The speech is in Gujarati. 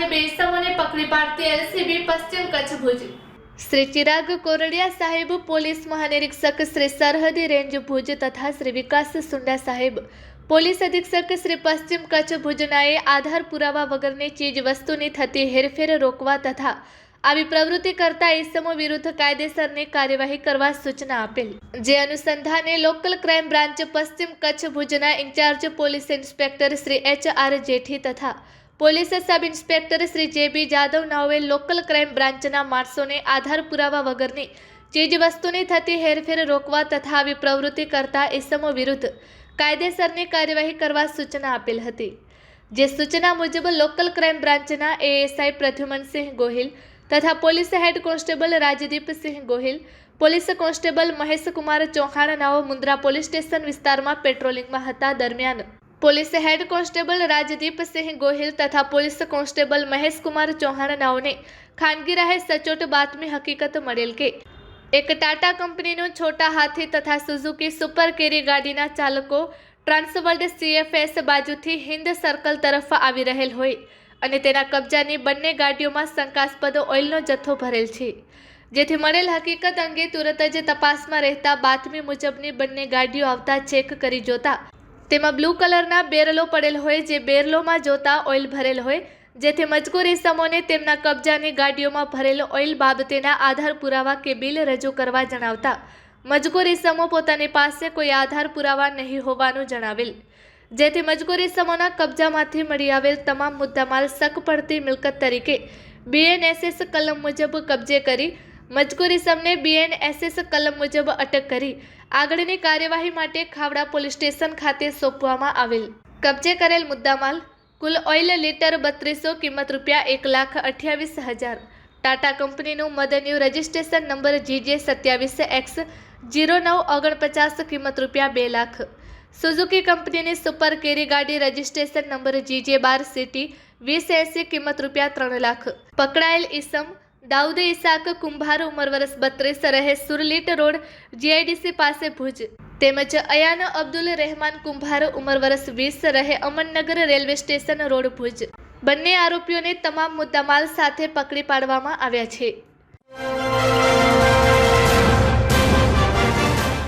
સાથે બે ઇસમોને પકડી પાડતી એલસીબી પશ્ચિમ કચ્છ ભુજ। શ્રી ચિરાગ કોરડિયા સાહેબ પોલીસ મહાનિરીક્ષક શ્રી સરહદી રેન્જ ભુજ તથા શ્રી વિકાસ સુંડા સાહેબ પોલીસ અધિક્ષક શ્રી પશ્ચિમ કચ્છ ભુજનાએ આધાર પુરાવા વગરની ચીજ વસ્તુની થતી હેરફેર રોકવા તથા આવી પ્રવૃત્તિ કરતા ઇસમો વિરુદ્ધ કાયદેસરની કાર્યવાહી કરવા સૂચના આપેલ। જે અનુસંધાને લોકલ ક્રાઇમ બ્રાન્ચ પશ્ચિમ કચ્છ ભુજના incharge police inspector Shri HR Jethi તથા police sub inspector Shri JB Jadav નાઓએ લોકલ ક્રાઇમ બ્રાન્ચના માણસોને આધાર પુરાવા વગરની ચીજ વસ્તુની થતી હેરફેર રોકવા તથા આવી પ્રવૃત્તિ કરતા ઇસમો વિરુદ્ધ કાયદેસરની કાર્યવાહી કરવા સૂચના આપેલ હતી। જે સૂચના મુજબ લોકલ ક્રાઇમ બ્રાન્ચના ASI પ્રદ્યુમનસિંહ ગોહિલ તથા police head constable Rajdeepsinh Gohil, police constable Maheshkumar Chauhan નાઓ મુન્દ્રા પોલીસ સ્ટેશન વિસ્તારમાં પેટ્રોલિંગમાં હતા। દરમિયાન police head constable Rajdeepsinh Gohil તથા પોલીસ કોન્સ્ટેબલ મહેશકુમાર ચૌહાણ નાઓને ખાનગી રાહે સચોટ બાતમી હકીકત મળેલ કે એક ટાટા કંપનીનો છોટા હાથી તથા સુઝુકી સુપર કેરી ગાડીના ચાલકો ટ્રાન્સવર્લ્ડ CFS બાજુથી હિન્દ સર્કલ તરફ આવી રહેલ હોય અને તેના કબજાની બંને ગાડીઓમાં શંકાસ્પદ ઓઇલનો જથ્થો ભરેલ છે। જેથી મળેલ હકીકત અંગે તુરત જ તપાસમાં રહેતા બાતમી મુજબની બંને ગાડીઓ આવતા ચેક કરી જોતા તેમાં બ્લુ કલરના બેરલો પડેલ હોય, જે બેરલોમાં જોતા ઓઇલ ભરેલ હોય। જેથી મજકૂર ઇસમોને તેમના કબજાની ગાડીઓમાં ભરેલ ઓઇલ બાબતેના આધાર પુરાવા કે બિલ રજૂ કરવા જણાવતા મજકૂર ઇસમો પોતાની પાસે કોઈ આધાર પુરાવા નહીં હોવાનું જણાવેલ। જેથી મજકૂર ઇસમોના કબજામાંથી મળી આવેલ તમામ મુદ્દામાલ શક પડતી મિલકત તરીકે BNSS કલમ મુજબ કબજે કરી મજકૂર ઇસમને BNSS કલમ મુજબ અટક કરી આગળની કાર્યવાહી માટે ખાવડા પોલીસ સ્ટેશન ખાતે સોંપવામાં આવેલ। કબજે કરેલ મુદ્દામાલ કુલ ઓઇલ લીટર 3200 કિંમત ₹1,28,000, ટાટા કંપનીનું મદન્યુ રજિસ્ટ્રેશન નંબર GJ 27X0949 કિંમત ₹2 લાખ, સુઝુકી કંપનીની સુપર કેરી ગાડી રજિસ્ટ્રેશન નંબર GJ 12CT 2080 કિંમત ₹3 લાખ। પકડાયેલ ઇસમ દાઉદ ઇસાક કુંભાર ઉંમર વર્ષ 32 રહે સુરલીટ રોડ GIDC પાસે ભુજ તેમજ અયાન અબ્દુલ રહેમાન કુંભાર ઉંમર વર્ષ 20 રહે અમનનગર રેલવે સ્ટેશન રોડ ભુજ બંને આરોપીઓને તમામ મુદ્દામાલ સાથે પકડી પાડવામાં આવ્યા છે।